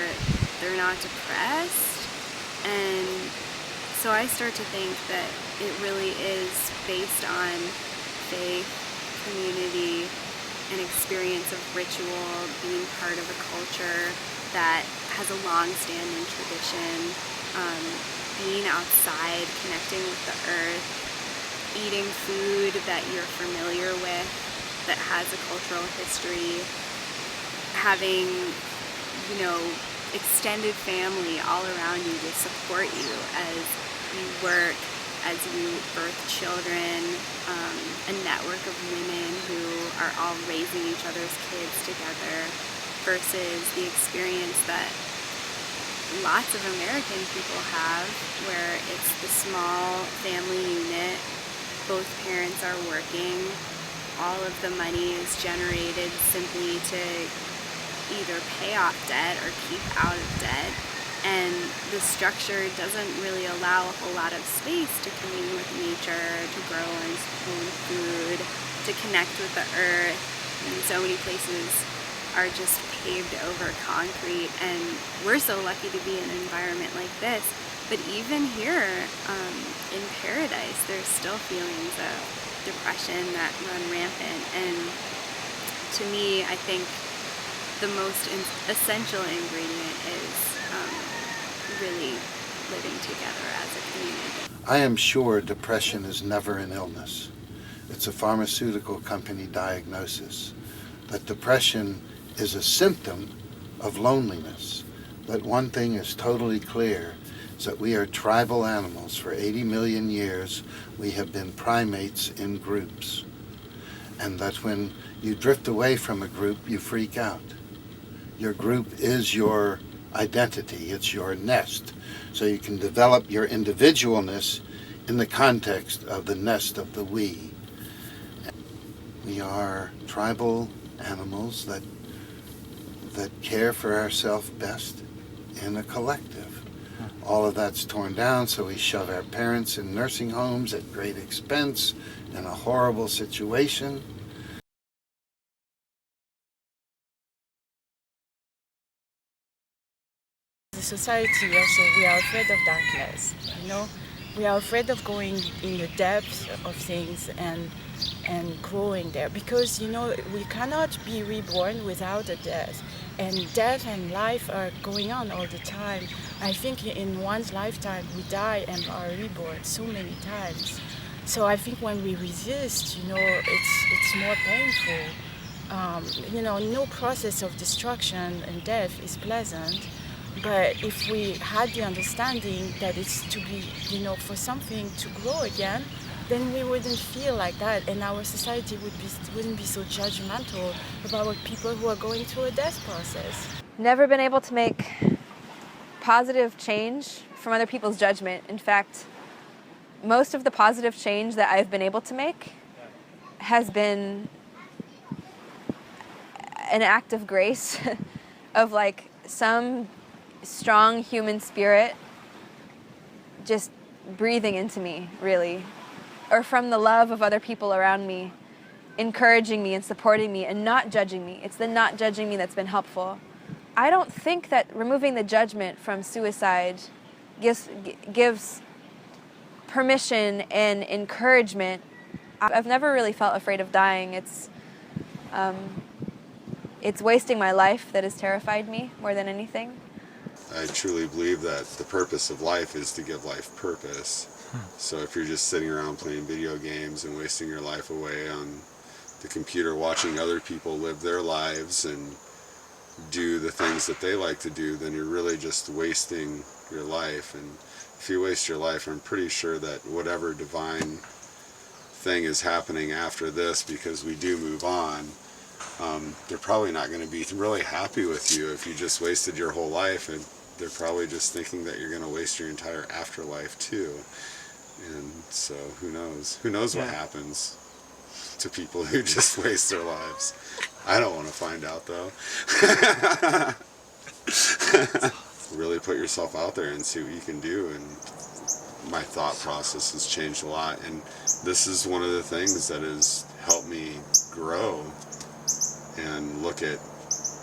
they're not depressed. And so I start to think that it really is based on faith, community, an experience of ritual, being part of a culture that has a long-standing tradition, being outside, connecting with the earth, eating food that you're familiar with, that has a cultural history, having, you know, extended family all around you to support you as you work, as you birth children, a network of women who are all raising each other's kids together, versus the experience that lots of American people have, where it's the small family unit, both parents are working, all of the money is generated simply to either pay off debt or keep out of debt, and the structure doesn't really allow a whole lot of space to commune with nature, to grow one's own food, to connect with the earth. And so many places are just paved over concrete, and we're so lucky to be in an environment like this. But even here in Paradise, there's still feelings of depression that run rampant. And to me, I think the most essential ingredient is really living together as a community. I am sure depression is never an illness. It's a pharmaceutical company diagnosis. That depression is a symptom of loneliness. But one thing is totally clear, is that we are tribal animals. For 80 million years, we have been primates in groups. And that when you drift away from a group, you freak out. Your group is your identity, it's your nest. So you can develop your individualness in the context of the nest of the we. We are tribal animals that care for ourselves best in a collective. All of that's torn down, so we shove our parents in nursing homes at great expense in a horrible situation. The society also, we are afraid of darkness, you know? We are afraid of going in the depths of things and growing there, because, you know, we cannot be reborn without a death. And death and life are going on all the time. I think in one's lifetime we die and are reborn so many times. So I think when we resist, you know, it's more painful. You know, no process of destruction and death is pleasant. But if we had the understanding that it's to be, you know, for something to grow again, then we wouldn't feel like that, and our society wouldn't be so judgmental about people who are going through a death process. Never been able to make positive change from other people's judgment. In fact, most of the positive change that I've been able to make has been an act of grace, of like some strong human spirit just breathing into me, really. Or from the love of other people around me, encouraging me and supporting me and not judging me. It's the not judging me that's been helpful. I don't think that removing the judgment from suicide gives permission and encouragement. I've never really felt afraid of dying. It's wasting my life that has terrified me more than anything. I truly believe that the purpose of life is to give life purpose. So if you're just sitting around playing video games and wasting your life away on the computer watching other people live their lives and do the things that they like to do, then you're really just wasting your life. And if you waste your life, I'm pretty sure that whatever divine thing is happening after this, because we do move on, they're probably not going to be really happy with you if you just wasted your whole life, and they're probably just thinking that you're going to waste your entire afterlife too. And so who knows what happens to people who just waste their lives. I don't want to find out though. Really put yourself out there and see what you can do, and my thought process has changed a lot, and this is one of the things that has helped me grow and look at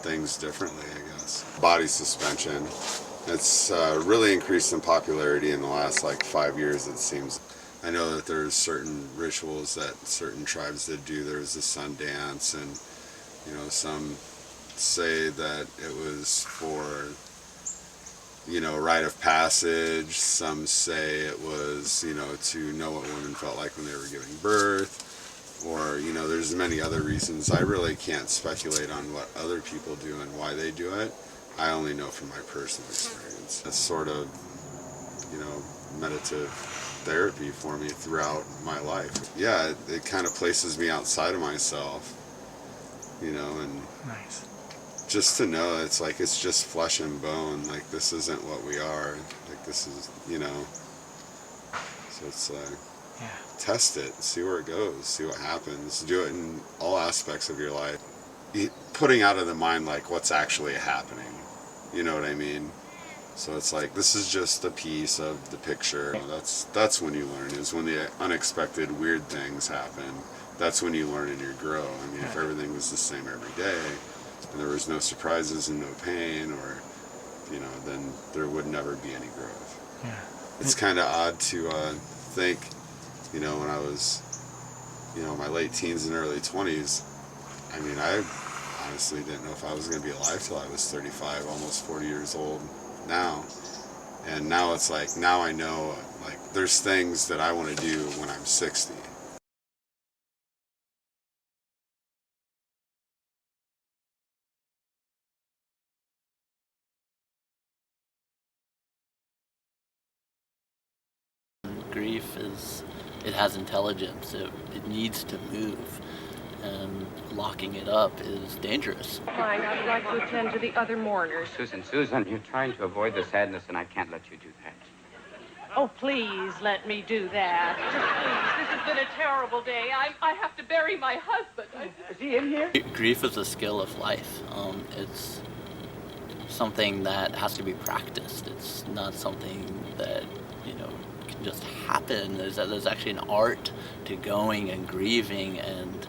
things differently, I guess. Body suspension. It's really increased in popularity in the last 5 years, it seems. I know that there's certain rituals that certain tribes did do. There's the sun dance, and some say that it was for rite of passage. Some say it was to know what women felt like when they were giving birth, or there's many other reasons. I really can't speculate on what other people do and why they do it. I only know from my personal experience. It's sort of meditative therapy for me throughout my life. Yeah, it kind of places me outside of myself, and nice. just to know it's like it's just flesh and bone. Like this isn't what we are. Like this is, you know. So it's like, test it, see where it goes, see what happens. Do it in all aspects of your life. Putting out of the mind like what's actually happening. You know what I mean? So it's like this is just a piece of the picture. That's when you learn, is when the unexpected weird things happen. That's when you learn and you grow. I mean, if everything was the same every day, and there was no surprises and no pain, or, you know, then there would never be any growth. Yeah. It's kind of odd to think, you know, when I was, you know, my late teens and early 20s, I mean, I honestly didn't know if I was going to be alive till I was 35, almost 40 years old now. And now it's like, now I know, like, there's things that I want to do when I'm 60. Grief is, it has intelligence, it needs to move, and locking it up is dangerous. Fine, I'd like to attend to the other mourners. Susan, you're trying to avoid the sadness, and I can't let you do that. Oh, please let me do that. Just please, this has been a terrible day. I have to bury my husband. Is he in here? Grief is a skill of life. It's something that has to be practiced. It's not something that, you know, can just happen. There's actually an art to going and grieving, and,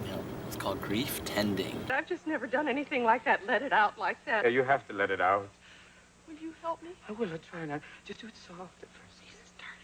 you know, it's called grief tending. I've just never done anything like that. Let it out like that. Yeah, you have to let it out. Will you help me? I will try now. Just do it soft at first. Easy, start.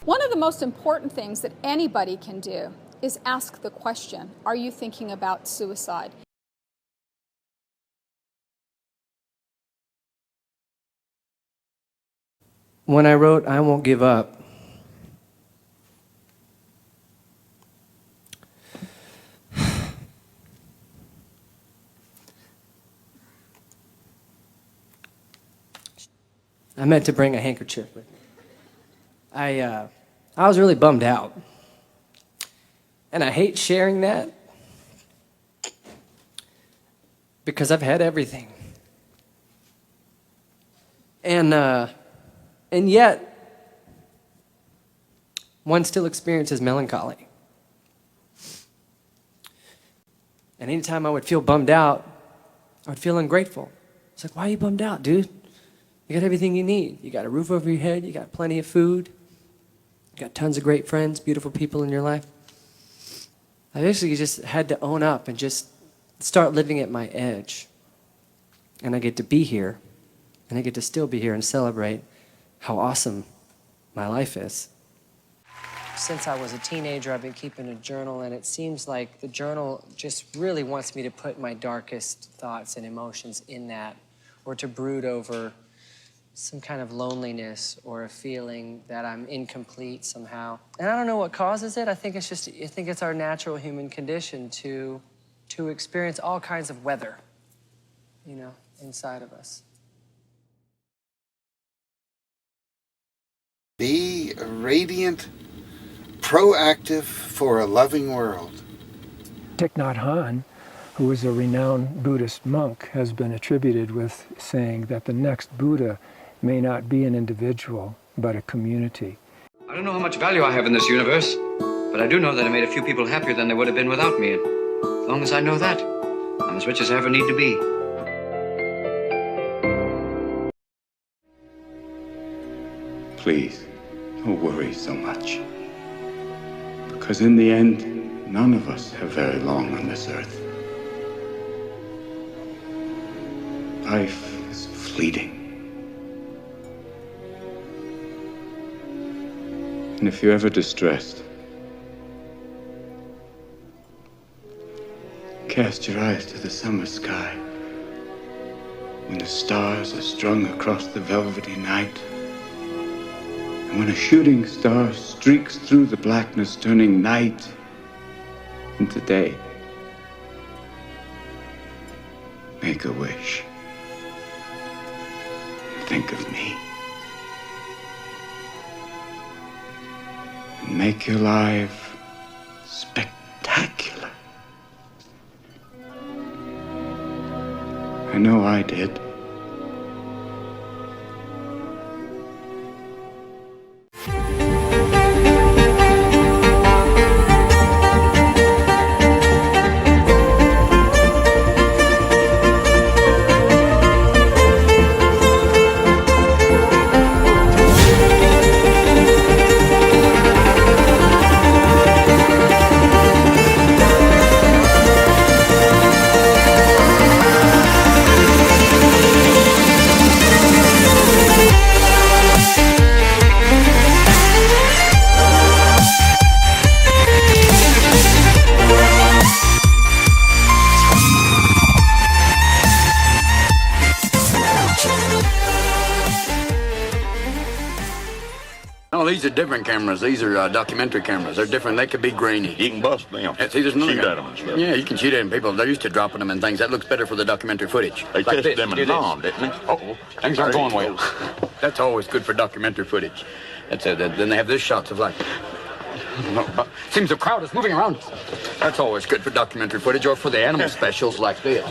One of the most important things that anybody can do is ask the question, are you thinking about suicide? When I wrote I Won't Give Up, I meant to bring a handkerchief with me. I was really bummed out. And I hate sharing that because I've had everything. And yet, one still experiences melancholy. And anytime I would feel bummed out, I would feel ungrateful. It's like, why are you bummed out, dude? You got everything you need. You got a roof over your head. You got plenty of food. You got tons of great friends, beautiful people in your life. I basically just had to own up and just start living at my edge. And I get to be here, and I get to still be here and celebrate how awesome my life is. Since I was a teenager, I've been keeping a journal, and it seems like the journal just really wants me to put my darkest thoughts and emotions in that, or to brood over some kind of loneliness or a feeling that I'm incomplete somehow. And I don't know what causes it. I think it's our natural human condition to experience all kinds of weather, you know, inside of us. Be radiant, proactive for a loving world. Thich Nhat Hanh, who was a renowned Buddhist monk, has been attributed with saying that the next Buddha may not be an individual, but a community. I don't know how much value I have in this universe, but I do know that I made a few people happier than they would have been without me. And as long as I know that, I'm as rich as I ever need to be. Please, Don't worry so much. Because in the end, none of us have very long on this earth. Life is fleeting. And if you're ever distressed, cast your eyes to the summer sky, when the stars are strung across the velvety night, and when a shooting star streaks through the blackness, turning night into day. Make a wish. And think of me. And make your life spectacular. I know I did. No, these are different cameras. These are documentary cameras. They're different. They could be grainy. You can bust them. See, there's another Shoot guy. at them and stuff. Yeah, you can shoot at them. People, they're used to dropping them and things. That looks better for the documentary footage. They Like tested this. them Do in this. Nam, didn't they? Uh-oh. Things aren't going well. That's always good for documentary footage. That's it. Then they have this shots of like... Seems the crowd is moving around. That's always good for documentary footage or for the animal specials like this.